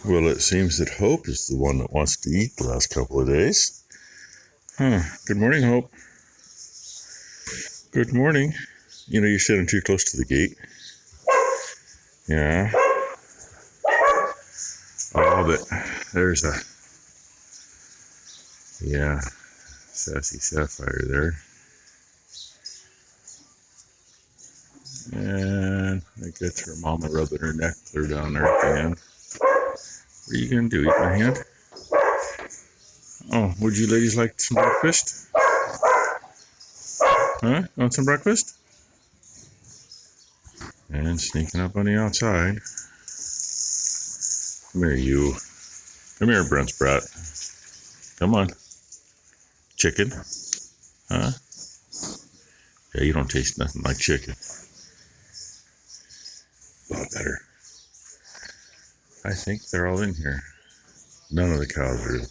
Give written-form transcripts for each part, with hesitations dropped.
Well, it seems that Hope is the one that wants to eat the last couple of days. Good morning, Hope. Good morning. You know, you're sitting too close to the gate. Yeah. Oh, but there's a, sassy sapphire there. And I get her mama rubbing her neck clear down there at the end. What are you going to do, eat my hand? Oh, would you ladies like some breakfast? Huh? Want some breakfast? And sneaking up on the outside. Come here, you. Come here, Brent Sprat. Come on. Chicken? Huh? Yeah, you don't taste nothing like chicken. A lot better. I think they're all in here. None of the cows are.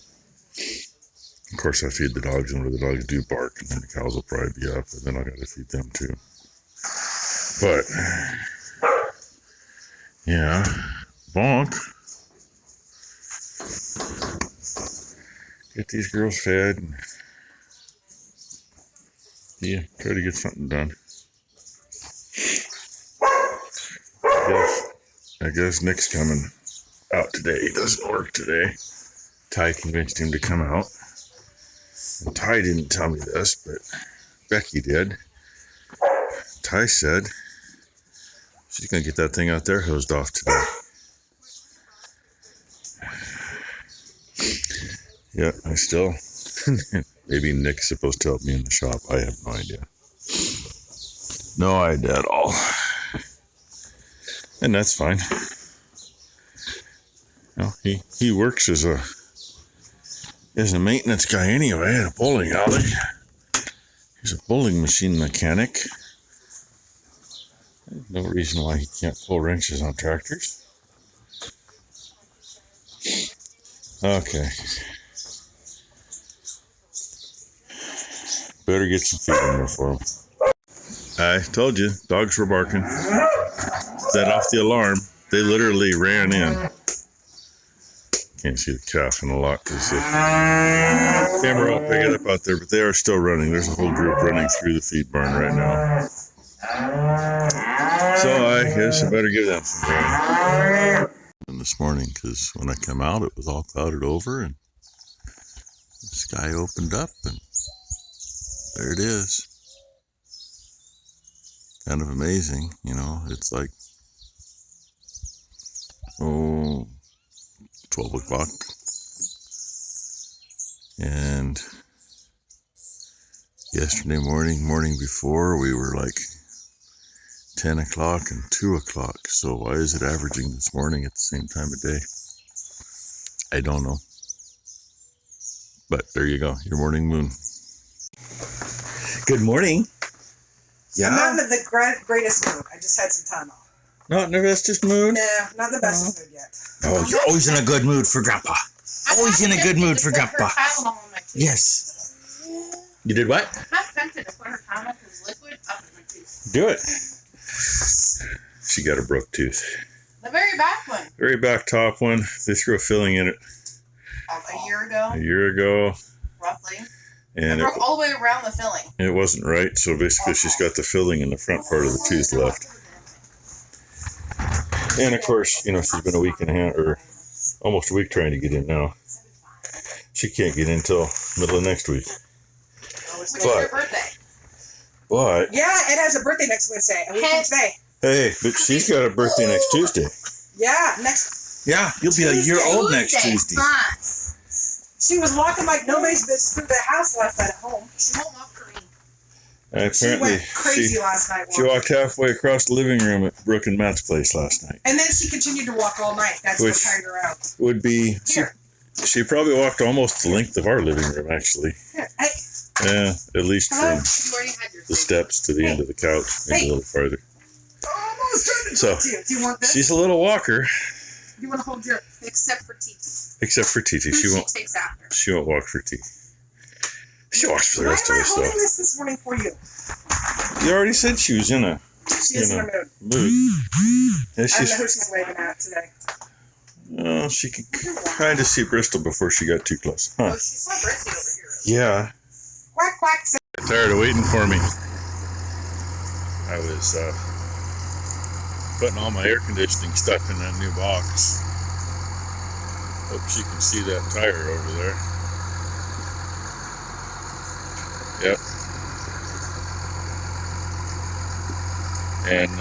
Of course, I feed the dogs, and the dogs do bark, and then the cows will probably be up, and then I gotta feed them too. But, yeah, bonk. Get these girls fed, and yeah, try to get something done. I guess Nick's coming out today. He doesn't work today. Ty convinced him to come out. And Ty didn't tell me this, but Becky did. Ty said she's going to get that thing out there hosed off today. Yeah, I still... Maybe Nick's supposed to help me in the shop. I have no idea. No idea at all. And that's fine. You know, he works as a maintenance guy anyway at a bowling alley. He's a bowling machine mechanic. There's no reason why he can't pull wrenches on tractors. Okay. Better get some feed in there for him. I told you, dogs were barking. Set off the alarm. They literally ran in. Can't see the calf in a lot because the camera won't pick it up out there, but they are still running. There's a whole group running through the feed barn right now. So I guess I better give them some rain. And this morning, because when I come out, it was all clouded over, and the sky opened up, and there it is. Kind of amazing, you know. It's like, 12 o'clock. And yesterday morning before, we were like 10 o'clock and 2 o'clock. So why is it averaging this morning at the same time of day? I don't know. But there you go, your morning moon. Good morning. Yeah. I'm not in the greatest mood. I just had some time off. Not in the bestest mood? No, not the bestest mood yet. Oh, you're always in a good mood for Grandpa. Always in a good mood for Grandpa. Yes. You did what? I'm tempted to put her Tylenol as liquid up in my tooth. Do it. She got a broke tooth. The very back one. Very back top one. They threw a filling in it. A year ago. A year ago. Roughly. And it broke all the way around the filling. It wasn't right, so basically she's got the filling in the front part of the tooth left. And of course, you know, she's been a week and a half, or almost a week trying to get in now. She can't get in until middle of next week. Which is your birthday. But yeah, it has a birthday next Wednesday, a week from today. Hey, but she's got a birthday next Tuesday. Yeah, next. Yeah, you'll be a year old next Tuesday. She was walking like nobody's business through the house last night at home. She won't walk for me. Apparently, she went crazy last night. She walked halfway across the living room at Brooke and Matt's place last night. And then she continued to walk all night. That's what tired her out. Would be she probably walked almost the length of our living room, actually. Here, yeah, at least from the steps to the end of the couch, maybe a little farther. So do you want this? She's a little walker. You want to hold your except for Titi. Except for Titi, she won't. Takes after. She won't walk for Titi. She walks for the rest of us, though. Why am I holding this morning for you? You already said she was in a mood. Yeah, I don't know who she's waving at today. Well, she could kind of see Bristol before she got too close. Huh? Oh, she saw Brissy over here. Yeah. Quack, quack. Tired of waiting for me. I was putting all my air conditioning stuff in that new box. Hope she can see that tire over there. Yep. And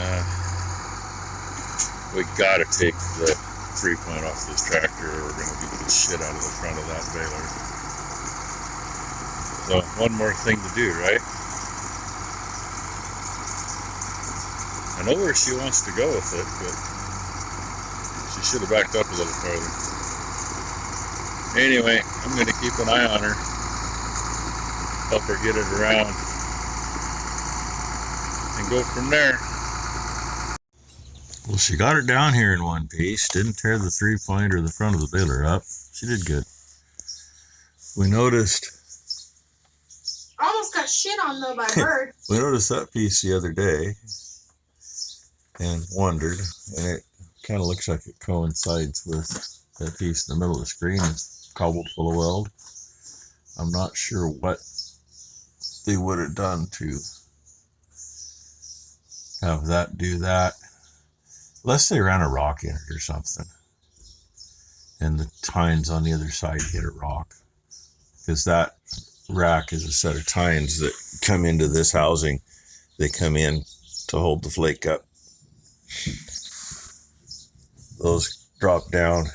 we gotta take the 3-point off this tractor or we're gonna beat the shit out of the front of that baler. So one more thing to do, right? I know where she wants to go with it, but she should have backed up a little farther. Anyway, I'm going to keep an eye on her, help her get it around, and go from there. Well, she got it down here in one piece, didn't tear the 3-point or the front of the baler up. She did good. We noticed... Almost got shit on though by a bird. We noticed that piece the other day and wondered, and it kind of looks like it coincides with that piece in the middle of the screen. It's cobbled full of weld. I'm not sure what they would have done to have that do that. Unless they ran a rock in it or something. And the tines on the other side hit a rock. Because that rack is a set of tines that come into this housing. They come in to hold the flake up. Those drop down,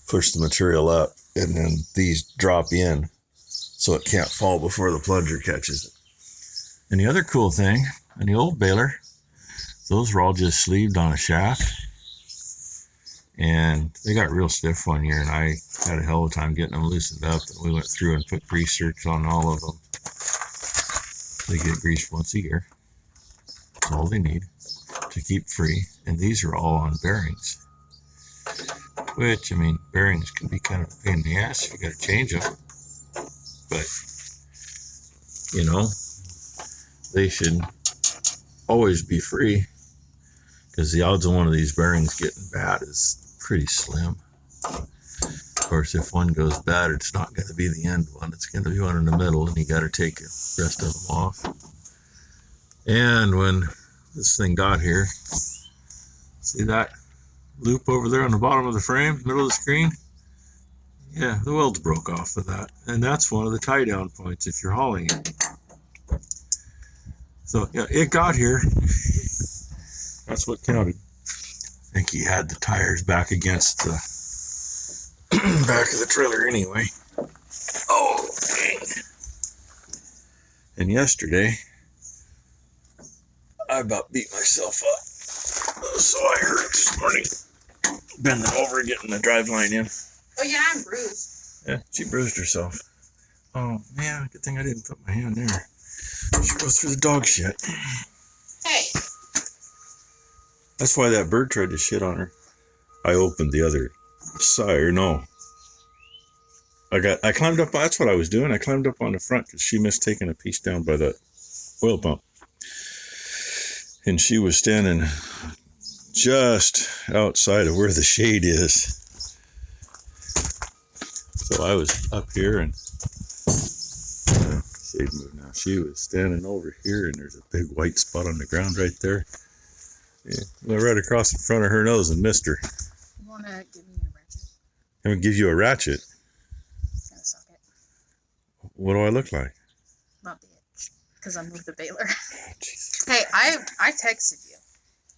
push the material up, and then these drop in so it can't fall before the plunger catches it. And the other cool thing, in the old baler, those were all just sleeved on a shaft. And they got real stiff one year, and I had a hell of a time getting them loosened up. And we went through and put grease search on all of them. They get greased once a year. That's all they need to keep free. And these are all on bearings. Which, I mean, bearings can be kind of a pain in the ass if you got to change them. But, you know, they should always be free. Because the odds of one of these bearings getting bad is pretty slim. Of course, if one goes bad, it's not going to be the end one. It's going to be one in the middle, and you got to take the rest of them off. And when this thing got here, see that loop over there on the bottom of the frame, middle of the screen? Yeah, the welds broke off of that. And that's one of the tie-down points if you're hauling it. So, yeah, it got here. That's what counted. I think he had the tires back against the back of the trailer anyway. Oh, dang. And yesterday, I about beat myself up. So I hurt this morning. Bending over, getting the drive line in. Oh yeah, I'm bruised. Yeah, she bruised herself. Oh, man, good thing I didn't put my hand there. She goes through the dog shit. Hey. That's why that bird tried to shit on her. I opened the other side, or no. I climbed up, that's what I was doing. I climbed up on the front because she missed taking a piece down by the oil pump. And she was standing just outside of where the shade is. So I was up here and shade moved now. She was standing over here and there's a big white spot on the ground right there. Yeah, went right across the front of her nose and missed her. You want to give me a ratchet? I'm going to give you a ratchet. It's going to suck it. What do I look like? Not bitch. Because I moved the baler. Jesus. Hey, I texted you.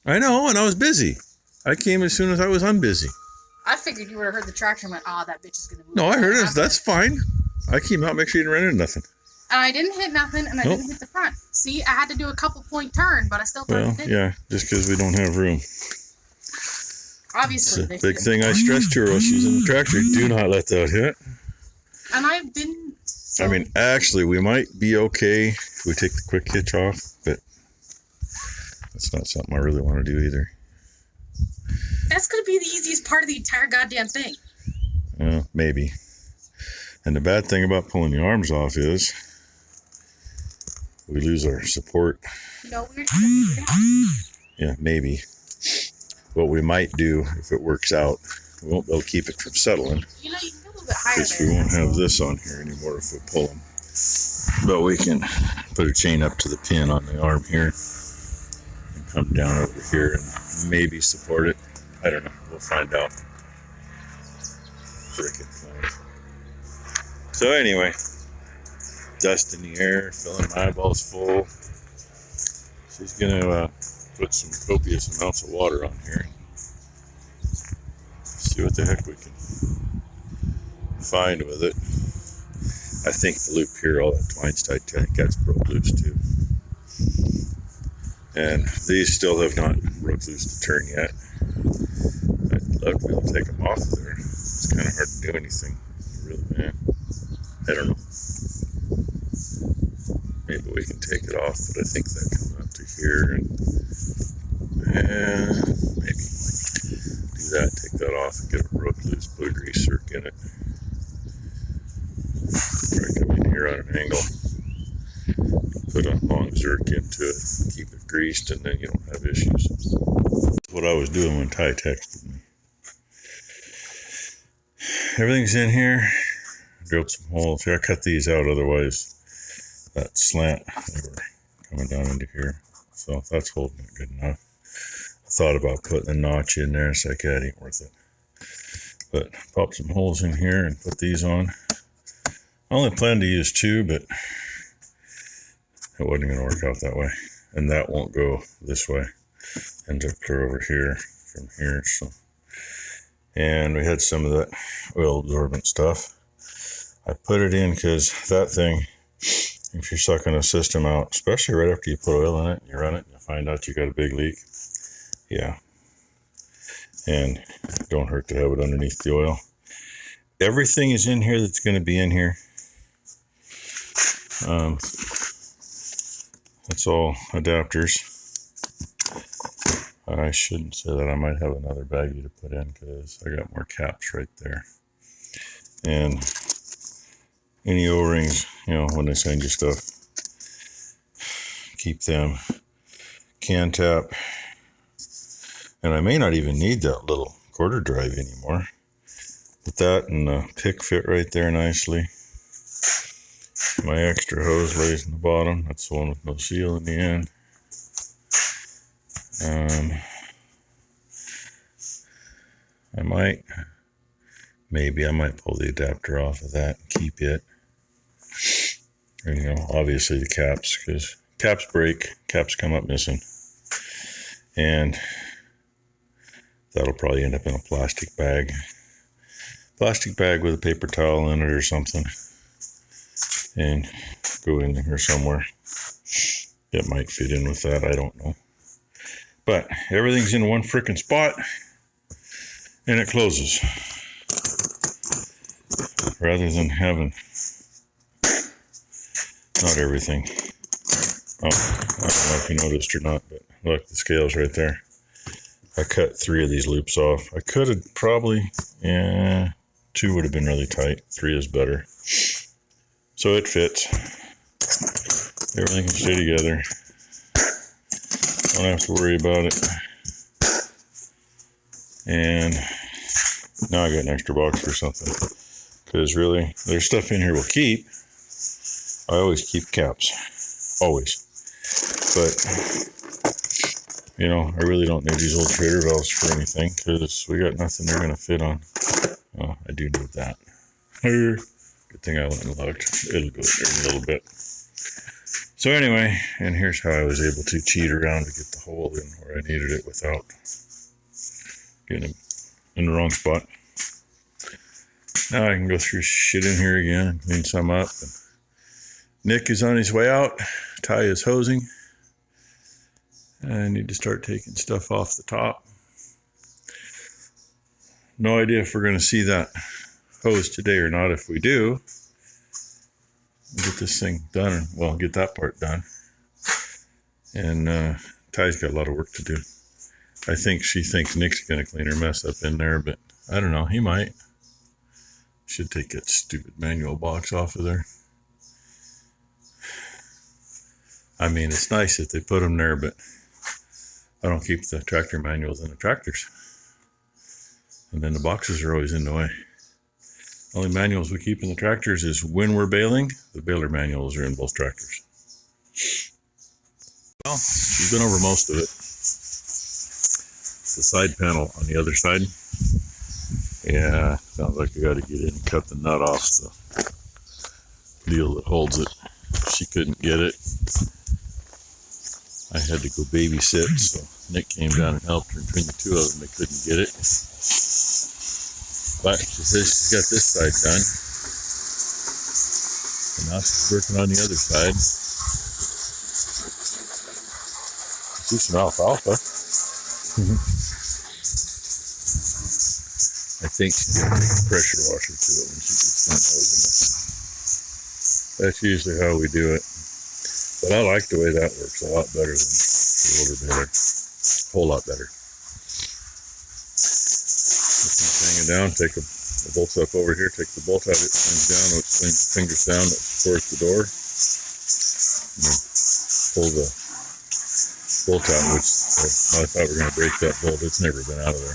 I know, and I was busy. I came as soon as I was unbusy. I figured you would have heard the tractor and went, that bitch is going to move. No, I heard it. That's fine. I came out, make sure you didn't run into nothing. And I didn't hit nothing, and I didn't hit the front. See, I had to do a couple-point turn, but I still thought it did. Yeah, just because we don't have room. Obviously. It's a big thing I stressed to her while she was in the tractor. Do not let that hit. And I didn't. So. I mean, actually, we might be okay if we take the quick hitch off, but that's not something I really want to do either. That's going to be the easiest part of the entire goddamn thing. Maybe. And the bad thing about pulling the arms off is we lose our support. No, we're just Yeah, maybe. What we might do, if it works out, we won't be able to keep it from settling. You know, you can go a little bit higher Because we there. won't have this on here anymore if we pull them. But we can put a chain up to the pin on the arm here and come down over here and maybe support it. I don't know. We'll find out. Frickin' plan. So anyway, dust in the air, filling my eyeballs full. She's gonna put some copious amounts of water on here. See what the heck we can find with it. I think the loop here, all that twine's tight, I think that's broke loose too. And these still have not broke loose to turn yet. I'd love to be able to take them off of there. It's kind of hard to do anything, really, man. I don't know. Maybe we can take it off, but I think that comes up to here, and maybe do that, take that off, and get a broke loose, put a grease zerk in it. Probably come in here on an angle, put a long zerk into it, keep it greased, and then you don't have issues. That's what I was doing when Ty texted me. Everything's in here. Drilled some holes here. I cut these out, otherwise that slant they were coming down into here. So that's holding it good enough. I thought about putting a notch in there. It's like, yeah, it ain't worth it. But pop some holes in here and put these on. I only planned to use 2, but it wasn't going to work out that way. And that won't go this way. Ends up clear over here from here. So, and we had some of that oil absorbent stuff. I put it in because that thing, if you're sucking a system out, especially right after you put oil in it, you run it, and you find out you got a big leak. Yeah. And don't hurt to have it underneath the oil. Everything is in here that's going to be in here. That's all adapters. I shouldn't say that. I might have another baggie to put in because I got more caps right there. And any O-rings, you know, when they send you stuff, keep them. Can tap. And I may not even need that little quarter drive anymore. But that and the pick fit right there nicely. My extra hose lays in the bottom. That's the one with no seal in the end. I might pull the adapter off of that and keep it. And, you know, obviously the caps, because caps break, caps come up missing. And that'll probably end up in a plastic bag. Plastic bag with a paper towel in it or something. And go in here somewhere. It might fit in with that, I don't know. But everything's in one frickin' spot. And it closes. Rather than having not everything. Oh, I don't know if you noticed or not, but look, the scale's right there. I cut 3 of these loops off. I could have probably, 2 would have been really tight. 3 is better. So it fits. Everything can stay together. Don't have to worry about it. And now I got an extra box for something. Because really, there's stuff in here we'll keep. I always keep caps. Always. But, you know, I really don't need these old trader valves for anything. Because we got nothing they're going to fit on. Oh, I do need that. Good thing I went and looked. It'll go there in a little bit. So anyway, and here's how I was able to cheat around to get the hole in where I needed it without getting it in the wrong spot. Now I can go through shit in here again and clean some up. And Nick is on his way out. Ty is hosing. I need to start taking stuff off the top. No idea if we're going to see that hose today or not. If we do, we'll get this thing done. Well, get that part done. And Ty's got a lot of work to do. I think she thinks Nick's going to clean her mess up in there, but I don't know. He might. Should take that stupid manual box off of there. I mean, it's nice that they put them there, but I don't keep the tractor manuals in the tractors. And then the boxes are always in the way. Only manuals we keep in the tractors is when we're baling. The baler manuals are in both tractors. Well, she's been over most of it. The side panel on the other side. Yeah, sounds like I got to get in and cut the nut off the deal that holds it. She couldn't get it. I had to go babysit, so Nick came down and helped her. Between the two of them, they couldn't get it. But she says she's got this side done. And now she's working on the other side. See some alfalfa. I think she's going to take a pressure washer to it when she gets done hosing it. That's usually how we do it. But I like the way that works a lot better than the older baler. A whole lot better. Hang it down, take the bolts up over here, take the bolt out, it swings down, it swings the fingers down, it supports the door. And then pull the bolt out, which I thought we were going to break that bolt. It's never been out of there.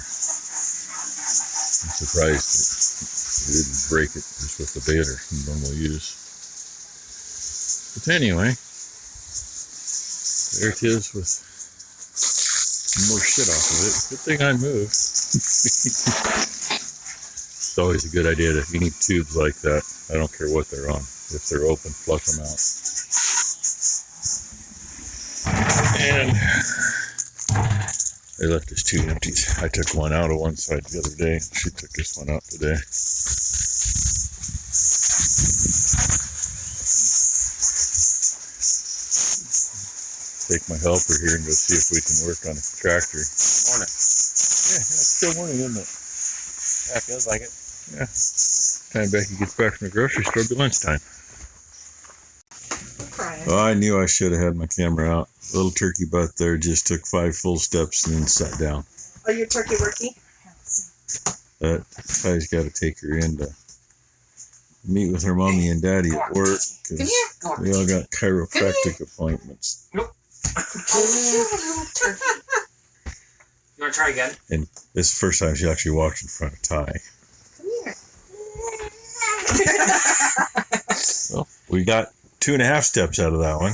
I'm surprised it didn't break it just with the baler in normal use. But anyway, there it is with more shit off of it. Good thing I moved. It's always a good idea to, you need tubes like that. I don't care what they're on. If they're open, flush them out. And they left us 2 empties. I took one out of one side the other day. She took this one out today. Take my helper here and go see if we can work on a tractor. Morning. Yeah, it's still morning, isn't it? Yeah, feels like it. Yeah. Time Becky gets back from the grocery store, it'll be lunchtime. Oh, I knew I should have had my camera out. Little turkey butt there just took 5 full steps and then sat down. Are you turkey worky? Ty's got to take her in to meet with her mommy and daddy at work because we all got chiropractic appointments. Nope. You want to try again? And this is the first time she actually walked in front of Ty. Well, we got 2.5 steps out of that one.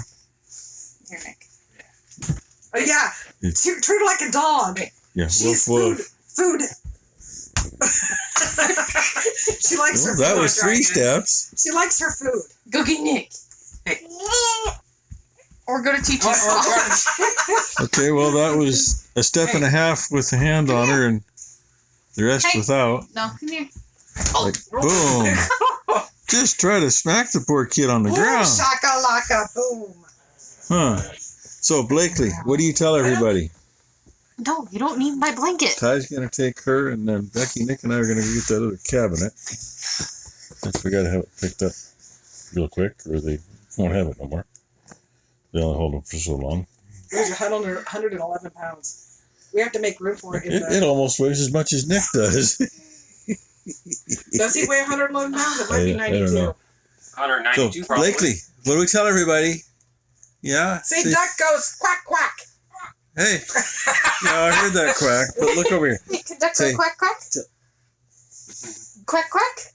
Here, Nick. Oh, yeah. Treat her like a dog. Yeah, She's woof, woof. food. She likes her food. That was 3 steps. She likes her food. Go get Nick. Or go to teacher's Okay, well, that was a step and a half with the hand on her and the rest without. No, come here. Like, boom. Just try to smack the poor kid on the Boom, ground. shakalaka, boom. Huh. So, Blakely, what do you tell everybody? No, you don't need my blanket. Ty's going to take her, and then Becky, Nick, and I are going to go get that other cabinet. Since we got to have it picked up real quick, or they won't have it no more. They only hold them for so long. There's 111 pounds. We have to make room for it. It almost weighs as much as Nick does. Does he weigh 111 pounds? It might be 92. I don't know. 192 So, probably. Blakely, what do we tell everybody? Yeah? See, duck goes quack, quack. Hey. Yeah, I heard that quack, but look over here. Can duck Say- go quack, quack? Quack, quack?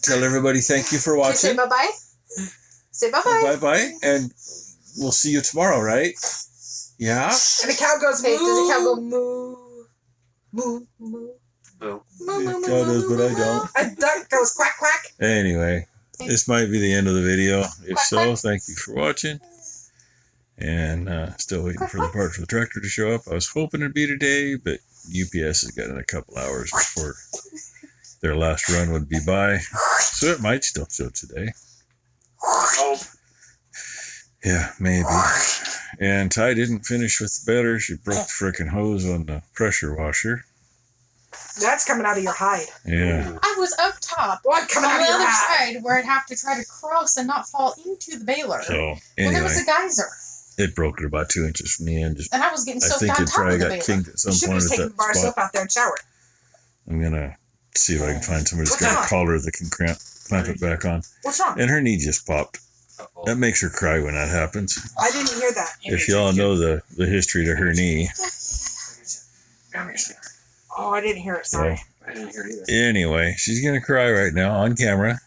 Tell everybody thank you for Can you say watching. bye-bye? Say bye-bye. Bye-bye, and we'll see you tomorrow, right? Yeah? And the cow goes moo. Hey, does the cow go moo? Moo, moo. Boo. Moo, moo, moo, Cow does, moo, but I moo, don't. A duck goes quack, quack. Anyway, this might be the end of the video. If Quack, so, quack. thank you for watching. And still waiting for the part for the tractor to show up. I was hoping it'd be today, but UPS has got in a couple hours before their last run would be by. So it might still show today. Oh, Yeah, maybe. And Ty didn't finish with the baler. She broke the frickin' hose on the pressure washer. That's coming out of your hide. Yeah. I was up top What on coming out the of your other hide? side where I'd have to try to cross and not fall into the baler. So Well, there anyway, was a geyser, it broke it about 2 inches from the end. Just, and I was getting I soaked think on it top probably of the got baler. kinked at You some should point just at take the that bar of spot. soap out there and shower. I'm gonna see if I can find somebody that's What's got a wrong? collar that can clamp it back on. What's wrong? And her knee just popped. uh-oh. That makes her cry when that happens. I didn't hear that. If y'all know the history to her knee, Oh, I didn't hear it. Sorry. I didn't hear it either. Anyway, she's gonna cry right now on camera.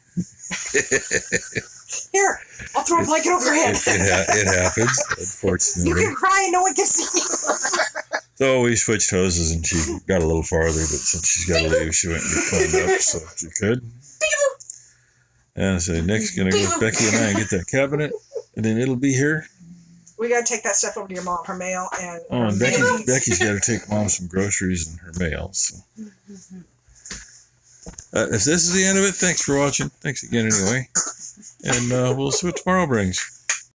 Here, I'll throw a blanket over her head. It happens, unfortunately. You can cry and no one can see you. So we switched hoses and she got a little farther, but since she's got to leave, she went and get cleaned up so she could. And so Nick's gonna go with Becky and I and get that cabinet, and then it'll be here. We gotta take that stuff over to your mom, her mail, and. Oh, and Becky's got to take Mom some groceries and her mail. So. If this is the end of it, thanks for watching. Thanks again anyway. And we'll see what tomorrow brings.